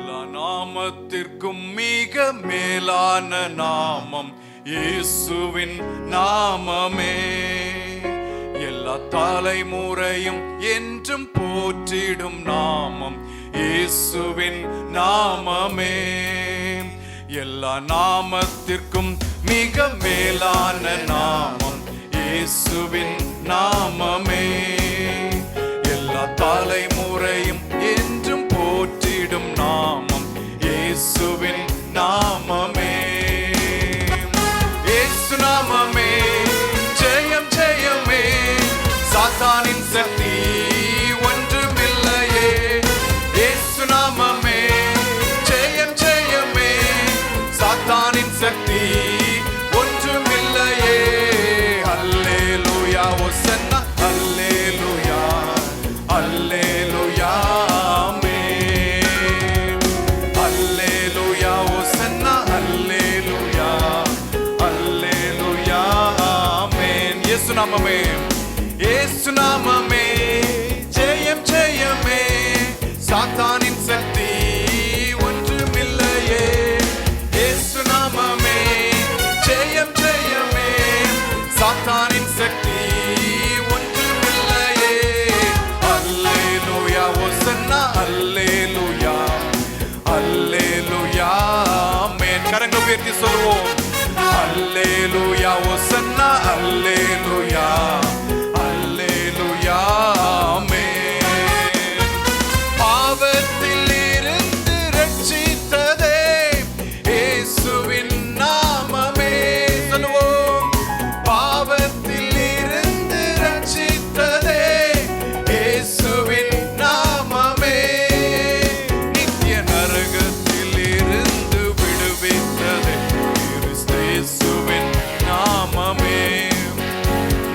எல்லா நாமத்திற்கும் மிக மேலான நாமம் இயேசுவின் நாமமே. எல்லா தலைமுறையும் என்றும் போற்றிடும் நாமம் இயேசுவின் நாமமே. எல்லா நாமத்திற்கும் மிக மேலான நாமம் இயேசுவின் நாமமே. எல்லா தலைமுறையும் என்றும் போற்றிடும் நாமம் இயேசுவின் நாமமே. இயேசு நாமமே ஜெயம் ஜெயமே, சாத்தானின் சக்தி ஒன்றுமில்லையே. இயேசு நாமமே ஜெயம் ஜெயமே, சாத்தானின் சக்தி ஒன்றுமில்லையே. அல்லேலூயா ஹோசன்னா அல்லேலூயா அல்லேலூயா ஆமென். அல்லேலூயா ஹோசன்னா அல்லேலூயா அல்லேலூயா ஆமென். இயேசு நாமமே இயேசு நாமமே ஜெயம் ஜெயமே, சாத்தானின் சக்தி ஒன்றுமில்லையே. இயேசு நாமமே ஜெயம் ஜெயமே, சாத்தானின் சக்தி ஒன்றுமில்லையே. அல்லேலூயா ஹோசன்னா அல்லேலூயா அல்லேலூயா ஆமென். கரங்களை உயர்த்தி சொல்வோம். அல்லேலூயா ஹோசன்னா அல்லேலூயா அல்லேலூயா ஆமென். பாவத்தில் இருந்து ரட்சித்ததே இயேசுவின் நாமமே. சொல்லுவோம். பாவத்தில் இருந்து ரட்சித்ததே இயேசுவின் நாமமே. நித்திய நரகத்தில் இருந்து விடுவித்ததே கிறிஸ்து நாமமே.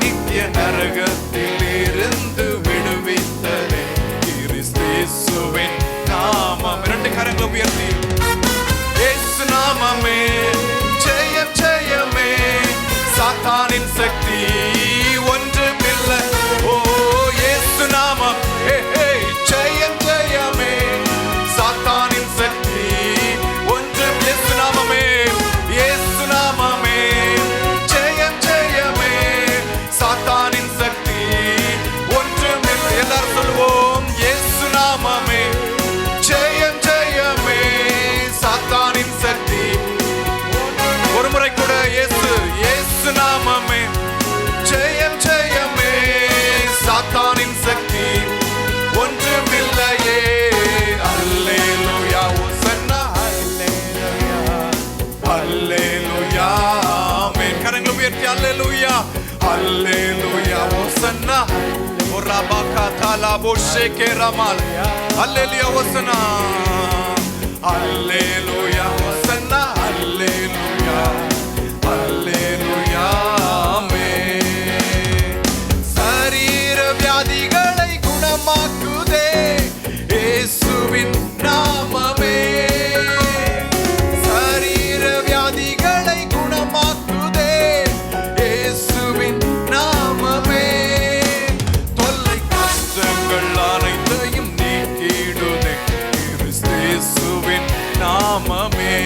நித்திய நரகத்தில் இருந்து விடுவித்ததே கிறிஸ்துவின் நாமம். இரண்டு கரங்களை உயர்த்தி இயேசு நாமமே ஜெயம் ஜெயமே, சாத்தானின் சக்தி ஒன்றுமில்லை. ஓ இயேசு நாமம் ஜெயம் ஜெயமே, சாத்தானின் சக்தி ஒன்றும். இயேசு நாமமே இயேசு நாமமே ஜெயம் ஜெயமே, சாத்தானின் சக்தி ஒன்றுமில்லை. எல்லாரும் சொல்லுவோம். இயேசு நாமமே ஜெயம் ஜெயமே, சாத்தானின் சக்தி. ஒரு முறை கூட இயேசு இயேசு நாமமே ஜெயம் ஜெயமே, சாத்தானின் சக்தி ஒன்றுமில்லையே. அல்லேலூயா ஹோசன்னா அல்லேலூயா அல்லேலூயா ஆமென். கரங்களை உயர்த்தி அல்லேலூயா அல்லேலூயா ஹோசன்னா ஒராபாகா தாலாபோ ஷேகேரமால் அல்லேலூயா ஹோசன்னா அல்லேலூயா ஹோசன்னா அல்லேலூயா அல்லேலூயா ஆமென். சரீர வியாதிகளை குணமாக்குதே இயேசுவின் நாமமே. சரீர வியாதிகளை குணமாக்குதே இயேசுவின் நாமமே. தொல்லை கஷ்டங்கள் அனைத்தையும் நீக்கிடுதே கிறிஸ்துவின் நாமமே.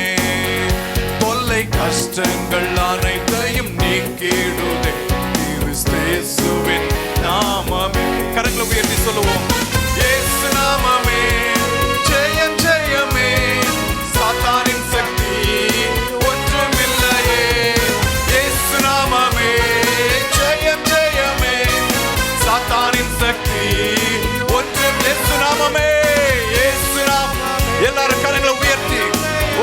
தொல்லை கஷ்டங்கள் அனைத்தையும் நீக்கிடுதே கிறிஸ்துவின் நாமமே. கரங்களை உயர்த்தி சொல்லுவோம். இயேசு நாமமே ஜெயம் ஜெயமே, சாத்தானின் சக்தி ஒன்றுமில்லையே. இயேசு நாமமே ஜெயம் ஜெயமே, சாத்தானின் சக்தி ஒன்றும். இயேசு நாமமே இயேசு நாமம். எல்லாரும் கரங்களை உயர்த்தி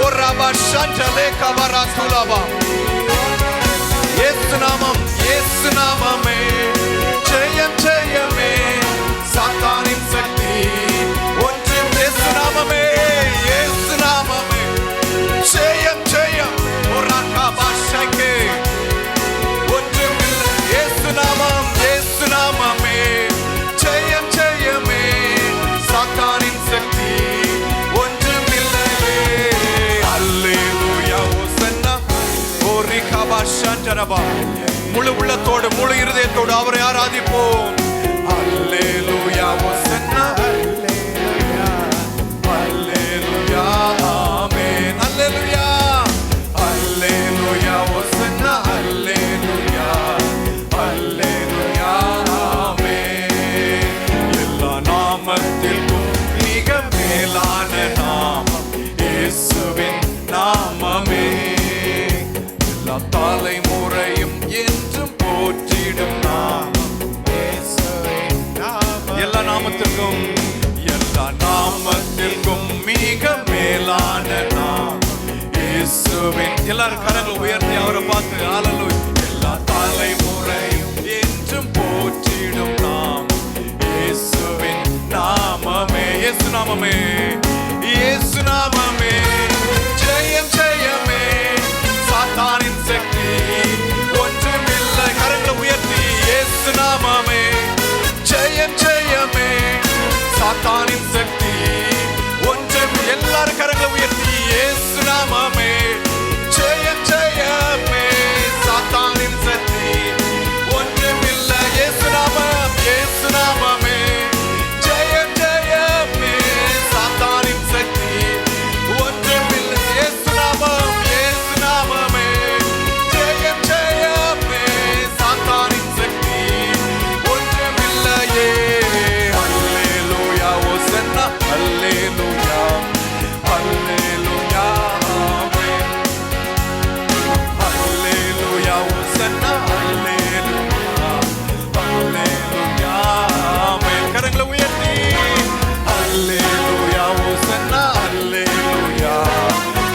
ஓராபா ஷாண்டலே கவரா துலாபா. இயேசு நாமம் இயேசு நாமமே ஜெயம் ஜெயமே, சாத்தானின் சக்தி ஒன்றும். இயேசு நாமமே இயேசு நாமமே ஜெயம் ஜெயம் ஓராகபா ஷேகே ஒன்றுமில்லை. இயேசு நாமம் இயேசு நாமமே ஜெயம் ஜெயமே, சாத்தானின் சக்தி ஒன்றுமில்லையே. அல்லேலூயா ஹோசன்னா ஓரிகபா ஷாண்டரபா. முழு உள்ளத்தோடு முழு இருதயத்தோடு அவரை ஆராதிப்போம். அல்லேலூயா ஹோசன்னா அல்லேலூயா அல்லேலூயா மேலான நாமம் இயேசுவின் நாமமே. எல்லா தலைமுறையும் என்றும் போற்றிடும் நாமம் இயேசுவின் நாமம். எல்லா நாமத்திற்கும் மிக மேலான நாமம் இயேசுவின். எல்லாரும் கரங்களை உயர்த்தி அவரை பார்த்து ஹல்லேலூயா. எல்லா தலைமுறையும் என்றும் போற்றிடும் நாமம் இயேசுவின் நாமமே. இயேசு நாமமே, இயேசு நாமமே. ஜெயம் ஜெயமே, சாத்தானின் சக்தி ஒன்றுமில்லை. கரங்களை உயர்த்தி இயேசு நாமமே. ஜெயம் ஜெயமே, சாத்தானின் சக்தி ஒன்றும். எல்லாரும் கரங்களை உயர்த்தி இயேசு நாமமே. ஜெயம் ஜெயமே, சாத்தானின் சக்தி ஒன்றுமில்லை. இயேசு நாமம், இயேசு நாமமே. ஜெயம் ஜெயமே, சாத்தானின் சக்தி ஒன்றுமில்லை. இயேசு நாமம், இயேசு நாமமே. ஜெயம் ஜெயமே, சாத்தானின் சக்தி ஒன்றுமில்லையே. Hallelujah, hallelujah, amen. Hallelujah, Hosanna, hallelujah, hallelujah, amen. கரங்களை உயர்த்தி Hallelujah, Hosanna, hallelujah,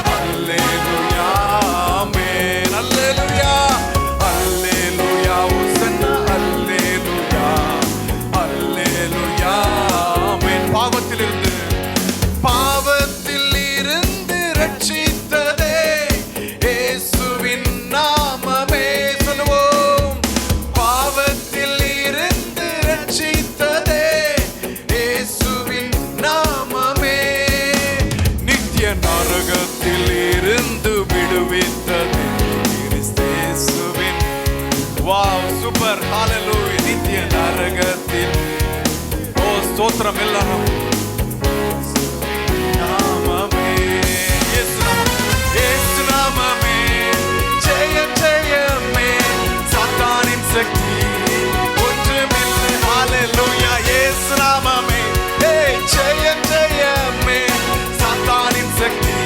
hallelujah, amen. Hallelujah, hallelujah, Hosanna, hallelujah, hallelujah, amen. பாவத்தில் இருந்து ரட்சித்ததே இயேசுவின் நாமமே. சொல்லுவோம். பாவத்தில் இருந்து ரட்சித்ததே இயேசுவின் நாமமே. நித்திய நரகத்தில் இருந்து விடுவித்ததே கிறிஸ்தேசுவின். வாவ், சூப்பர், ஹல்லேலூயா. நித்திய நரகத்தில், ஓ ஸ்தோத்திரம் எல்லாரும். சக்தி ஒன்றுமில்லை. ஹல்லேலூயா, இயேசு நாமமே. ஜெயம் ஜெயமே, சாத்தானின் சக்தி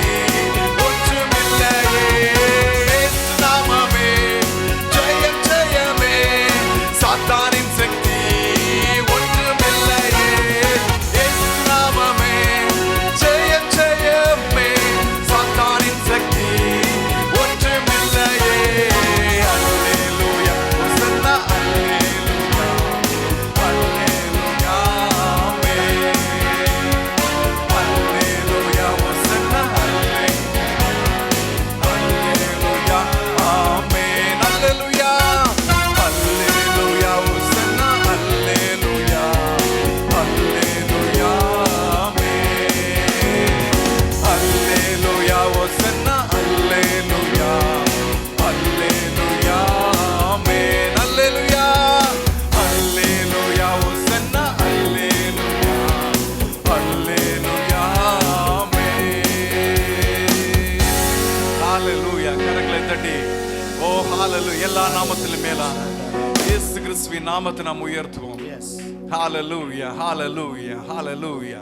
ஒன்றுமில்லையே. இயேசு நாமமே. ஜெயம் ஜெயமே, சாத்தானின் சக்தி ஒன்றுமில்லையே. இயேசு நாமமே. ஜெயம் ஜெயமே, சாத்தானின் சக்தி ஒன்றுமில்லையே. ஹல்லேலூயா, ஹோசன்னா, ஹல்லேலூயா, ஹல்லேலூயா, ஆமென். ஹல்லேலூயா, ஹோசன்னா, ஹல்லேலூயா, ஆமென். ஹல்லேலூயா, ஹல்லேலூயா, ஹோசன்னா, ஹல்லேலூயா, ஹல்லேலூயா, ஆமென். ஹல்லேலூயா, ஹோசன்னா, ஹல்லேலூயா, ஹல்லேலூயா, ஆமென். ஹல்லேலூயா, ஹல்லேலூயா, ஹோசன்னா, ஹல்லேலூயா, ஹல்லேலூயா, ஆமென். ஹல்லேலூயா. கரங்களை தட்டி ஓ ஹல்லேலூயா. எல்லா நாமத்திலும் மேலான இயேசு கிறிஸ்துவின் நாமத்தை நாம் உயர்த்துவோம். ஹல்லேலூயா, ஹல்லேலூயா, ஹல்லேலூயா.